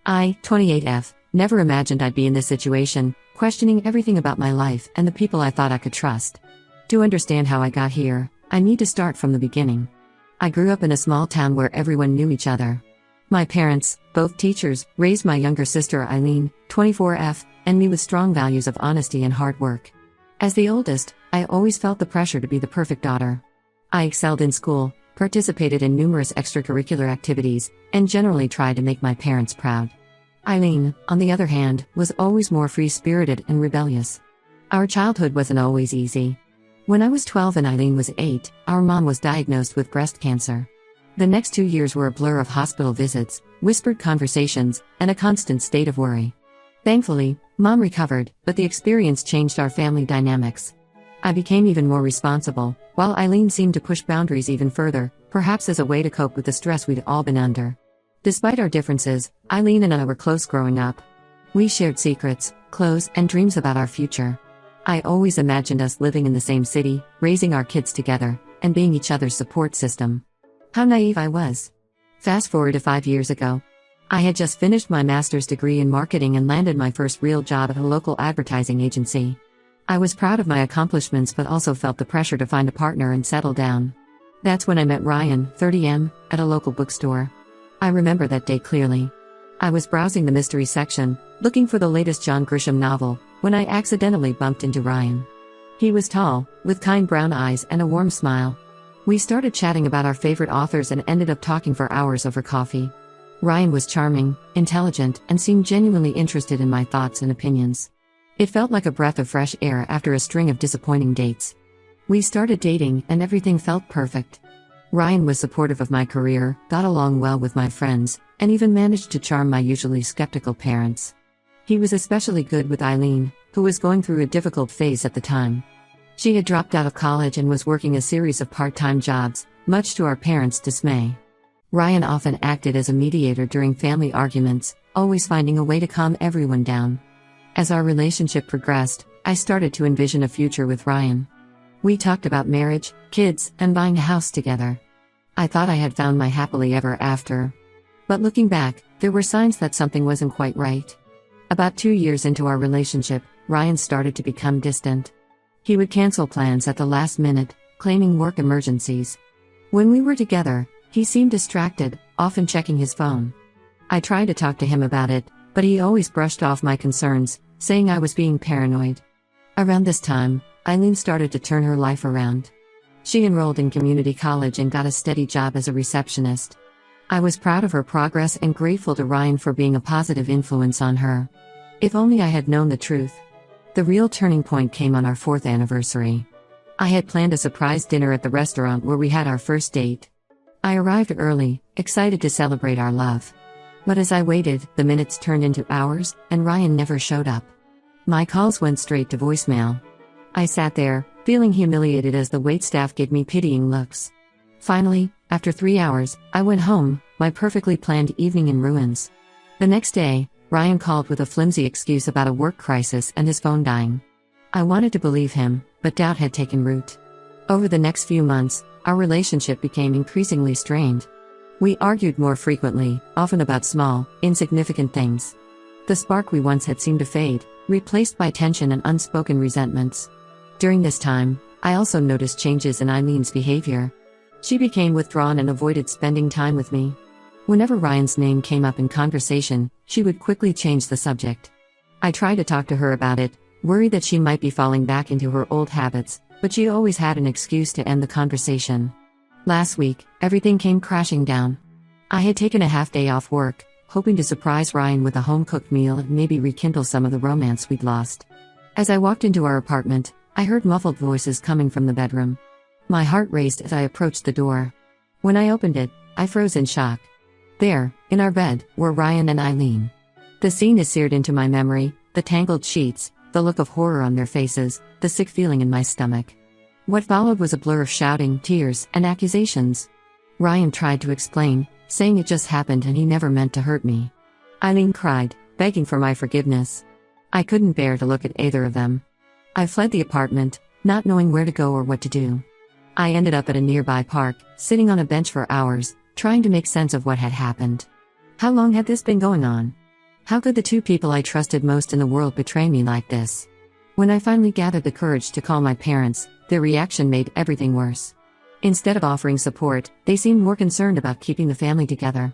I, 28F, never imagined I'd be in this situation, questioning everything about my life and the people I thought I could trust. To understand how I got here, I need to start from the beginning. I grew up in a small town where everyone knew each other. My parents, both teachers, raised my younger sister Eileen, 24F, and me with strong values of honesty and hard work. As the oldest, I always felt the pressure to be the perfect daughter. I excelled in school, participated in numerous extracurricular activities, and generally tried to make my parents proud. Eileen, on the other hand, was always more free-spirited and rebellious. Our childhood wasn't always easy. When I was 12 and Eileen was 8, our mom was diagnosed with breast cancer. The next 2 years were a blur of hospital visits, whispered conversations, and a constant state of worry. Thankfully, Mom recovered, but the experience changed our family dynamics. I became even more responsible, while Eileen seemed to push boundaries even further, perhaps as a way to cope with the stress we'd all been under. Despite our differences, Eileen and I were close growing up. We shared secrets, clothes, and dreams about our future. I always imagined us living in the same city, raising our kids together, and being each other's support system. How naive I was. Fast forward to 5 years ago. I had just finished my master's degree in marketing and landed my first real job at a local advertising agency. I was proud of my accomplishments but also felt the pressure to find a partner and settle down. That's when I met Ryan, 30M, at a local bookstore. I remember that day clearly. I was browsing the mystery section, looking for the latest John Grisham novel, when I accidentally bumped into Ryan. He was tall, with kind brown eyes and a warm smile. We started chatting about our favorite authors and ended up talking for hours over coffee. Ryan was charming, intelligent, and seemed genuinely interested in my thoughts and opinions. It felt like a breath of fresh air after a string of disappointing dates. We started dating, and everything felt perfect. Ryan was supportive of my career, got along well with my friends, and even managed to charm my usually skeptical parents. He was especially good with Eileen, who was going through a difficult phase at the time. She had dropped out of college and was working a series of part-time jobs, much to our parents' dismay. Ryan often acted as a mediator during family arguments, always finding a way to calm everyone down. As our relationship progressed, I started to envision a future with Ryan. We talked about marriage, kids, and buying a house together. I thought I had found my happily ever after. But looking back, there were signs that something wasn't quite right. About 2 years into our relationship, Ryan started to become distant. He would cancel plans at the last minute, claiming work emergencies. When we were together, he seemed distracted, often checking his phone. I tried to talk to him about it, but he always brushed off my concerns, saying I was being paranoid. Around this time, Eileen started to turn her life around. She enrolled in community college and got a steady job as a receptionist. I was proud of her progress and grateful to Ryan for being a positive influence on her. If only I had known the truth. The real turning point came on our 4th anniversary. I had planned a surprise dinner at the restaurant where we had our first date. I arrived early, excited to celebrate our love. But as I waited, the minutes turned into hours, and Ryan never showed up. My calls went straight to voicemail. I sat there, feeling humiliated as the waitstaff gave me pitying looks. Finally, after 3 hours, I went home, my perfectly planned evening in ruins. The next day, Ryan called with a flimsy excuse about a work crisis and his phone dying. I wanted to believe him, but doubt had taken root. Over the next few months, our relationship became increasingly strained. We argued more frequently, often about small, insignificant things. The spark we once had seemed to fade, replaced by tension and unspoken resentments. During this time, I also noticed changes in Eileen's behavior. She became withdrawn and avoided spending time with me. Whenever Ryan's name came up in conversation, she would quickly change the subject. I tried to talk to her about it, worried that she might be falling back into her old habits, but she always had an excuse to end the conversation. Last week, everything came crashing down. I had taken a half-day off work, hoping to surprise Ryan with a home-cooked meal and maybe rekindle some of the romance we'd lost. As I walked into our apartment, I heard muffled voices coming from the bedroom. My heart raced as I approached the door. When I opened it, I froze in shock. There, in our bed, were Ryan and Eileen. The scene is seared into my memory, the tangled sheets, the look of horror on their faces, the sick feeling in my stomach. What followed was a blur of shouting, tears, and accusations. Ryan tried to explain, saying it just happened and he never meant to hurt me. Eileen cried, begging for my forgiveness. I couldn't bear to look at either of them. I fled the apartment, not knowing where to go or what to do. I ended up at a nearby park, sitting on a bench for hours, trying to make sense of what had happened. How long had this been going on? How could the two people I trusted most in the world betray me like this? When I finally gathered the courage to call my parents, their reaction made everything worse. Instead of offering support, they seemed more concerned about keeping the family together.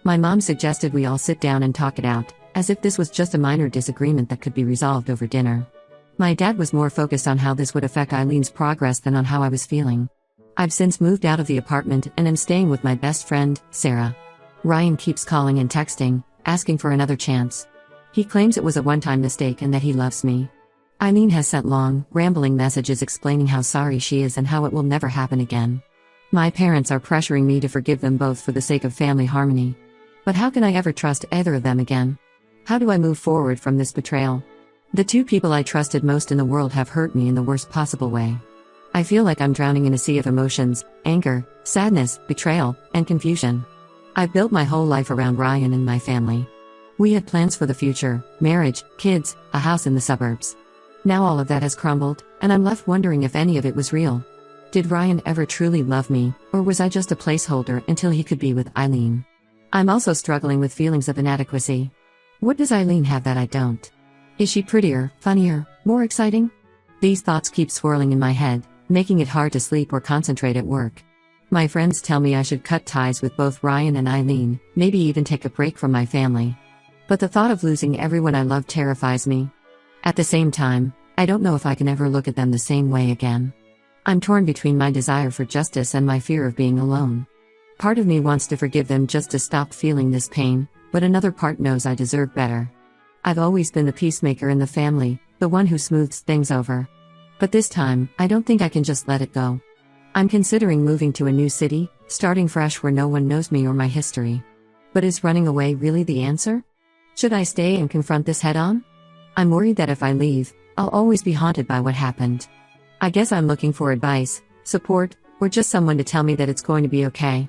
My mom suggested we all sit down and talk it out, as if this was just a minor disagreement that could be resolved over dinner. My dad was more focused on how this would affect Eileen's progress than on how I was feeling. I've since moved out of the apartment and am staying with my best friend, Sarah. Ryan keeps calling and texting, asking for another chance. He claims it was a one-time mistake and that he loves me. Eileen has sent long, rambling messages explaining how sorry she is and how it will never happen again. My parents are pressuring me to forgive them both for the sake of family harmony. But how can I ever trust either of them again? How do I move forward from this betrayal? The two people I trusted most in the world have hurt me in the worst possible way. I feel like I'm drowning in a sea of emotions: anger, sadness, betrayal, and confusion. I've built my whole life around Ryan and my family. We had plans for the future: marriage, kids, a house in the suburbs. Now all of that has crumbled, and I'm left wondering if any of it was real. Did Ryan ever truly love me, or was I just a placeholder until he could be with Eileen? I'm also struggling with feelings of inadequacy. What does Eileen have that I don't? Is she prettier, funnier, more exciting? These thoughts keep swirling in my head, making it hard to sleep or concentrate at work. My friends tell me I should cut ties with both Ryan and Eileen, maybe even take a break from my family. But the thought of losing everyone I love terrifies me. At the same time, I don't know if I can ever look at them the same way again. I'm torn between my desire for justice and my fear of being alone. Part of me wants to forgive them just to stop feeling this pain, but another part knows I deserve better. I've always been the peacemaker in the family, the one who smooths things over. But this time, I don't think I can just let it go. I'm considering moving to a new city, starting fresh where no one knows me or my history. But is running away really the answer? Should I stay and confront this head-on? I'm worried that if I leave, I'll always be haunted by what happened. I guess I'm looking for advice, support, or just someone to tell me that it's going to be okay.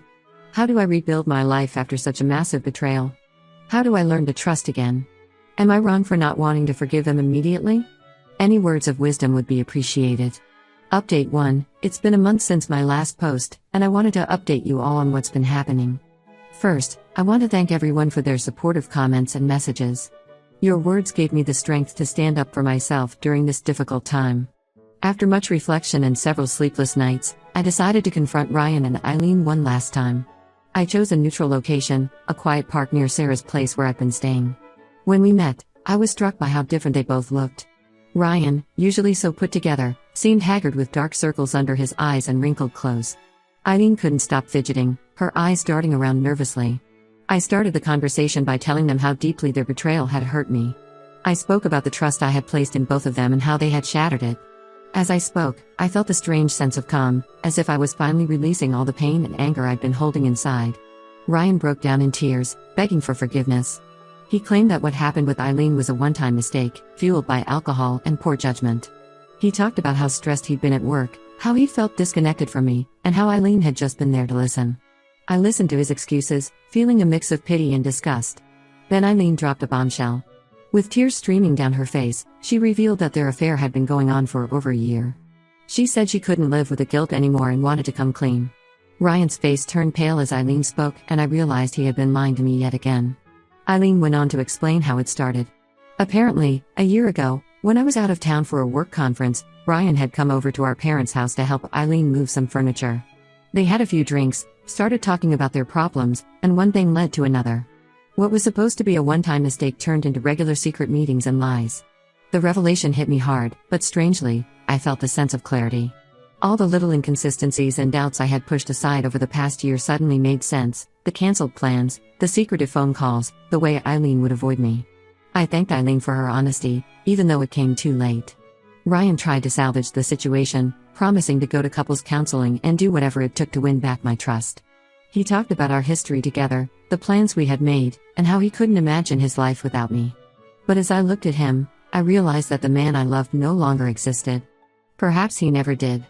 How do I rebuild my life after such a massive betrayal? How do I learn to trust again? Am I wrong for not wanting to forgive them immediately? Any words of wisdom would be appreciated. Update 1: It's been a month since my last post, and I wanted to update you all on what's been happening. First, I want to thank everyone for their supportive comments and messages. Your words gave me the strength to stand up for myself during this difficult time. After much reflection and several sleepless nights, I decided to confront Ryan and Eileen one last time. I chose a neutral location, a quiet park near Sarah's place where I've been staying. When we met, I was struck by how different they both looked. Ryan, usually so put together, seemed haggard with dark circles under his eyes and wrinkled clothes. Eileen couldn't stop fidgeting, her eyes darting around nervously. I started the conversation by telling them how deeply their betrayal had hurt me. I spoke about the trust I had placed in both of them and how they had shattered it. As I spoke, I felt a strange sense of calm, as if I was finally releasing all the pain and anger I'd been holding inside. Ryan broke down in tears, begging for forgiveness. He claimed that what happened with Eileen was a one-time mistake, fueled by alcohol and poor judgment. He talked about how stressed he'd been at work, how he felt disconnected from me, and how Eileen had just been there to listen. I listened to his excuses, feeling a mix of pity and disgust. Then Eileen dropped a bombshell. With tears streaming down her face, she revealed that their affair had been going on for over a year. She said she couldn't live with the guilt anymore and wanted to come clean. Ryan's face turned pale as Eileen spoke, and I realized he had been lying to me yet again. Eileen went on to explain how it started. Apparently, a year ago, when I was out of town for a work conference, Ryan had come over to our parents' house to help Eileen move some furniture. They had a few drinks, started talking about their problems, and one thing led to another. What was supposed to be a one-time mistake turned into regular secret meetings and lies. The revelation hit me hard, but strangely, I felt a sense of clarity. All the little inconsistencies and doubts I had pushed aside over the past year suddenly made sense: the cancelled plans, the secretive phone calls, the way Eileen would avoid me. I thanked Eileen for her honesty, even though it came too late. Ryan tried to salvage the situation, promising to go to couples counseling and do whatever it took to win back my trust. He talked about our history together, the plans we had made, and how he couldn't imagine his life without me. But as I looked at him, I realized that the man I loved no longer existed. Perhaps he never did.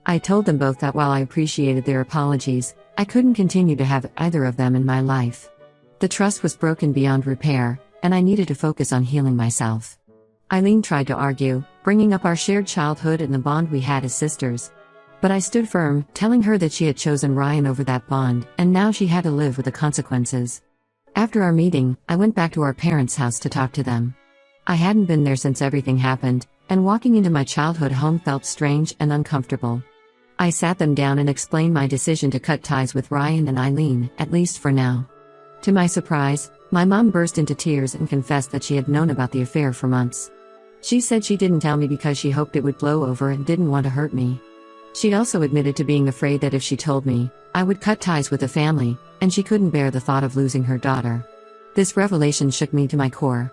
I told them both that while I appreciated their apologies, I couldn't continue to have either of them in my life. The trust was broken beyond repair, and I needed to focus on healing myself. Eileen tried to argue, bringing up our shared childhood and the bond we had as sisters. But I stood firm, telling her that she had chosen Ryan over that bond, and now she had to live with the consequences. After our meeting, I went back to our parents' house to talk to them. I hadn't been there since everything happened, and walking into my childhood home felt strange and uncomfortable. I sat them down and explained my decision to cut ties with Ryan and Eileen, at least for now. To my surprise, my mom burst into tears and confessed that she had known about the affair for months. She said she didn't tell me because she hoped it would blow over and didn't want to hurt me. She also admitted to being afraid that if she told me, I would cut ties with the family, and she couldn't bear the thought of losing her daughter. This revelation shook me to my core.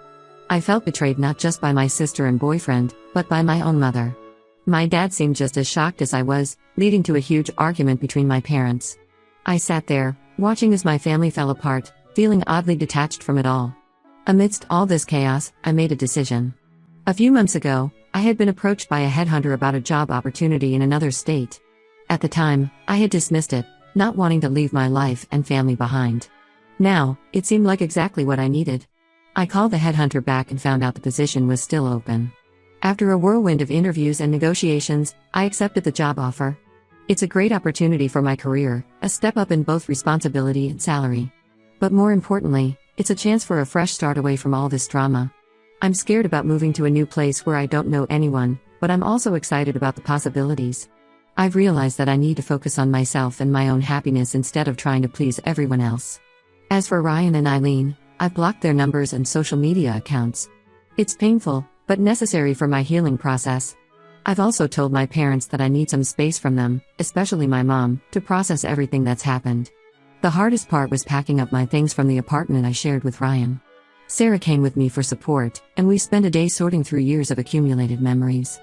I felt betrayed not just by my sister and boyfriend, but by my own mother. My dad seemed just as shocked as I was, leading to a huge argument between my parents. I sat there, watching as my family fell apart, feeling oddly detached from it all. Amidst all this chaos, I made a decision. A few months ago, I had been approached by a headhunter about a job opportunity in another state. At the time, I had dismissed it, not wanting to leave my life and family behind. Now, it seemed like exactly what I needed. I called the headhunter back and found out the position was still open. After a whirlwind of interviews and negotiations, I accepted the job offer. It's a great opportunity for my career, a step up in both responsibility and salary. But more importantly, it's a chance for a fresh start away from all this drama. I'm scared about moving to a new place where I don't know anyone, but I'm also excited about the possibilities. I've realized that I need to focus on myself and my own happiness instead of trying to please everyone else. As for Ryan and Eileen, I've blocked their numbers and social media accounts. It's painful, but necessary for my healing process. I've also told my parents that I need some space from them, especially my mom, to process everything that's happened. The hardest part was packing up my things from the apartment I shared with Ryan. Sarah came with me for support, and we spent a day sorting through years of accumulated memories.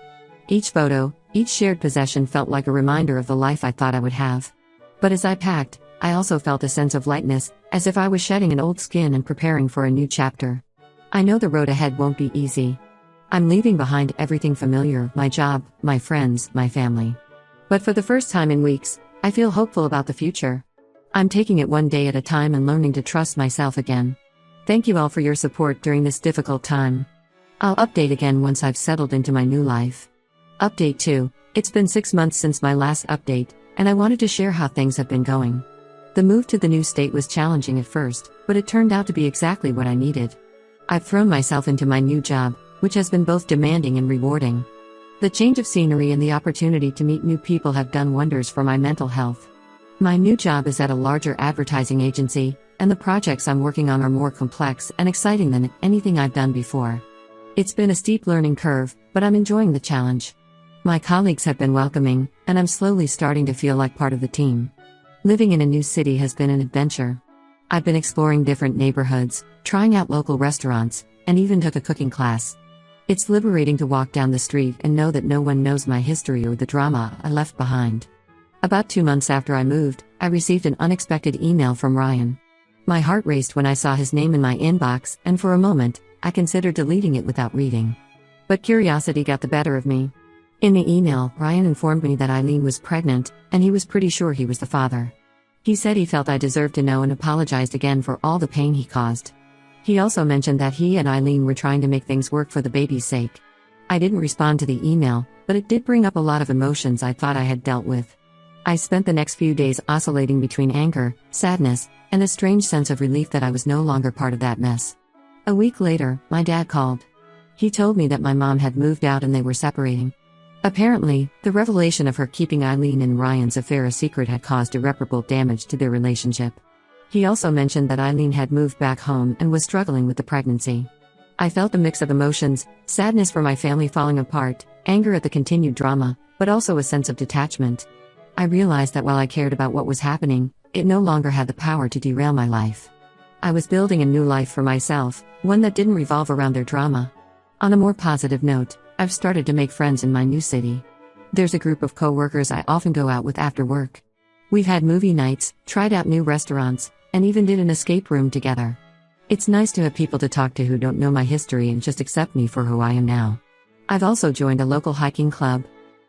Each photo, each shared possession felt like a reminder of the life I thought I would have. But as I packed, I also felt a sense of lightness, as if I was shedding an old skin and preparing for a new chapter. I know the road ahead won't be easy. I'm leaving behind everything familiar, my job, my friends, my family. But for the first time in weeks, I feel hopeful about the future. I'm taking it one day at a time and learning to trust myself again. Thank you all for your support during this difficult time. I'll update again once I've settled into my new life. Update 2. It's been 6 months since my last update, and I wanted to share how things have been going. The move to the new state was challenging at first, but it turned out to be exactly what I needed. I've thrown myself into my new job, which has been both demanding and rewarding. The change of scenery and the opportunity to meet new people have done wonders for my mental health. My new job is at a larger advertising agency, and the projects I'm working on are more complex and exciting than anything I've done before. It's been a steep learning curve, but I'm enjoying the challenge. My colleagues have been welcoming, and I'm slowly starting to feel like part of the team. Living in a new city has been an adventure. I've been exploring different neighborhoods, trying out local restaurants, and even took a cooking class. It's liberating to walk down the street and know that no one knows my history or the drama I left behind. About 2 months after I moved, I received an unexpected email from Ryan. My heart raced when I saw his name in my inbox, and for a moment, I considered deleting it without reading. But curiosity got the better of me. In the email, Ryan informed me that Eileen was pregnant, and he was pretty sure he was the father. He said he felt I deserved to know and apologized again for all the pain he caused. He also mentioned that he and Eileen were trying to make things work for the baby's sake. I didn't respond to the email, but it did bring up a lot of emotions I thought I had dealt with. I spent the next few days oscillating between anger, sadness, and a strange sense of relief that I was no longer part of that mess. A week later, my dad called. He told me that my mom had moved out and they were separating. Apparently, the revelation of her keeping Eileen and Ryan's affair a secret had caused irreparable damage to their relationship. He also mentioned that Eileen had moved back home and was struggling with the pregnancy. I felt a mix of emotions, sadness for my family falling apart, anger at the continued drama, but also a sense of detachment. I realized that while I cared about what was happening, it no longer had the power to derail my life. I was building a new life for myself, one that didn't revolve around their drama. On a more positive note, I've started to make friends in my new city. There's a group of co-workers I often go out with after work. We've had movie nights, tried out new restaurants, and even did an escape room together. It's nice to have people to talk to who don't know my history and just accept me for who I am now. I've also joined a local hiking club.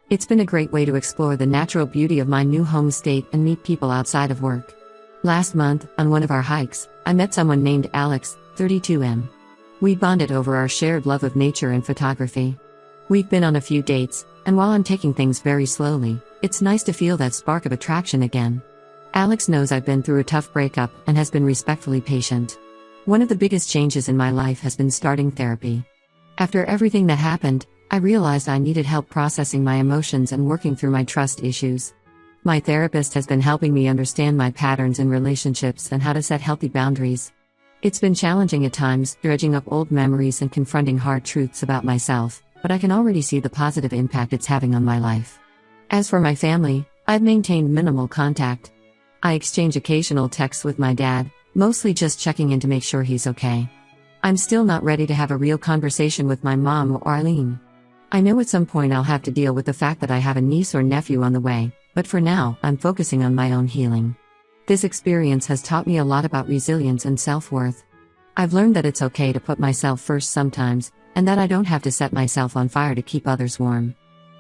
It's been a great way to explore the natural beauty of my new home state and meet people outside of work. Last month, on one of our hikes, I met someone named Alex, 32M. We bonded over our shared love of nature and photography. We've been on a few dates, and while I'm taking things very slowly, it's nice to feel that spark of attraction again. Alex knows I've been through a tough breakup and has been respectfully patient. One of the biggest changes in my life has been starting therapy. After everything that happened, I realized I needed help processing my emotions and working through my trust issues. My therapist has been helping me understand my patterns in relationships and how to set healthy boundaries. It's been challenging at times, dredging up old memories and confronting hard truths about myself, but I can already see the positive impact it's having on my life. As for my family, I've maintained minimal contact. I exchange occasional texts with my dad, mostly just checking in to make sure he's okay. I'm still not ready to have a real conversation with my mom or Eileen. I know at some point I'll have to deal with the fact that I have a niece or nephew on the way, but for now, I'm focusing on my own healing. This experience has taught me a lot about resilience and self-worth. I've learned that it's okay to put myself first sometimes, and that I don't have to set myself on fire to keep others warm.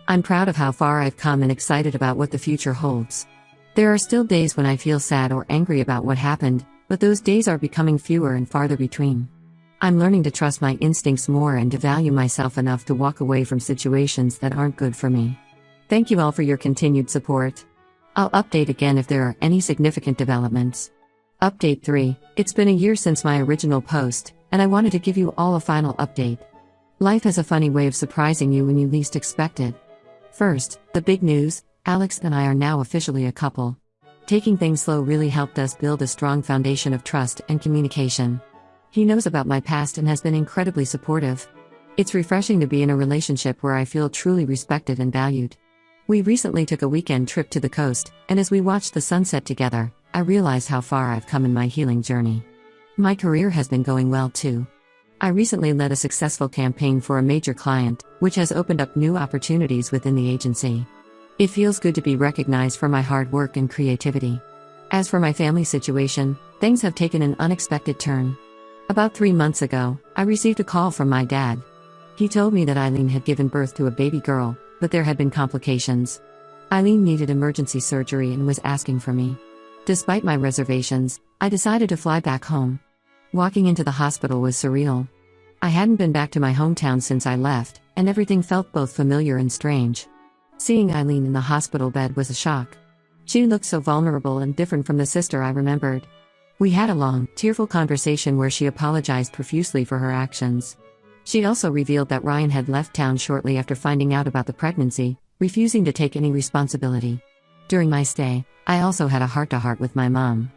I'm proud of how far I've come and excited about what the future holds. There are still days when I feel sad or angry about what happened, but those days are becoming fewer and farther between. I'm learning to trust my instincts more and to value myself enough to walk away from situations that aren't good for me. Thank you all for your continued support. I'll update again if there are any significant developments. Update 3. It's been a year since my original post, and I wanted to give you all a final update. Life has a funny way of surprising you when you least expect it. First, the big news: Alex and I are now officially a couple. Taking things slow really helped us build a strong foundation of trust and communication. He knows about my past and has been incredibly supportive. It's refreshing to be in a relationship where I feel truly respected and valued. We recently took a weekend trip to the coast, and as we watched the sunset together, I realized how far I've come in my healing journey. My career has been going well too. I recently led a successful campaign for a major client, which has opened up new opportunities within the agency. It feels good to be recognized for my hard work and creativity. As for my family situation, things have taken an unexpected turn. About 3 months ago, I received a call from my dad. He told me that Eileen had given birth to a baby girl, but there had been complications. Eileen needed emergency surgery and was asking for me. Despite my reservations, I decided to fly back home. Walking into the hospital was surreal. I hadn't been back to my hometown since I left, and everything felt both familiar and strange. Seeing Eileen in the hospital bed was a shock. She looked so vulnerable and different from the sister I remembered. We had a long, tearful conversation where she apologized profusely for her actions. She also revealed that Ryan had left town shortly after finding out about the pregnancy, refusing to take any responsibility. During my stay, I also had a heart-to-heart with my mom.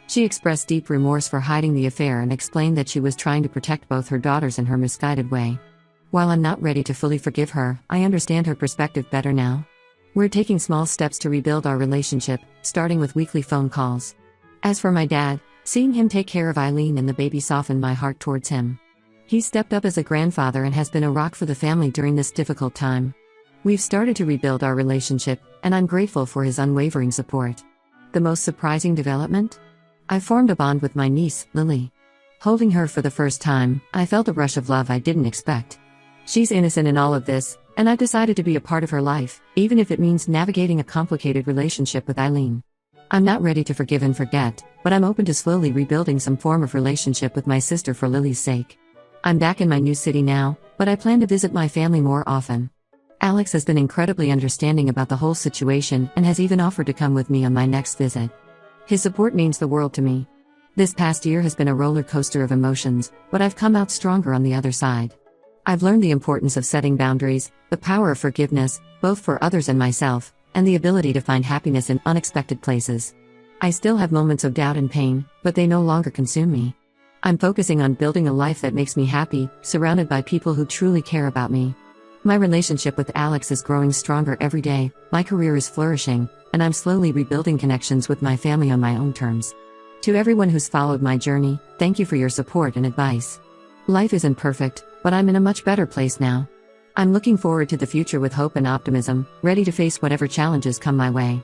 She expressed deep remorse for hiding the affair and explained that she was trying to protect both her daughters in her misguided way. While I'm not ready to fully forgive her, I understand her perspective better now. We're taking small steps to rebuild our relationship, starting with weekly phone calls. As for my dad, seeing him take care of Eileen and the baby softened my heart towards him. He stepped up as a grandfather and has been a rock for the family during this difficult time. We've started to rebuild our relationship, and I'm grateful for his unwavering support. The most surprising development? I formed a bond with my niece, Lily. Holding her for the first time, I felt a rush of love I didn't expect. She's innocent in all of this, and I've decided to be a part of her life, even if it means navigating a complicated relationship with Eileen. I'm not ready to forgive and forget, but I'm open to slowly rebuilding some form of relationship with my sister for Lily's sake. I'm back in my new city now, but I plan to visit my family more often. Alex has been incredibly understanding about the whole situation and has even offered to come with me on my next visit. His support means the world to me. This past year has been a roller coaster of emotions, but I've come out stronger on the other side. I've learned the importance of setting boundaries, the power of forgiveness, both for others and myself, and the ability to find happiness in unexpected places. I still have moments of doubt and pain, but they no longer consume me. I'm focusing on building a life that makes me happy, surrounded by people who truly care about me. My relationship with Alex is growing stronger every day, my career is flourishing, and I'm slowly rebuilding connections with my family on my own terms. To everyone who's followed my journey, thank you for your support and advice. Life isn't perfect, but I'm in a much better place now. I'm looking forward to the future with hope and optimism, ready to face whatever challenges come my way.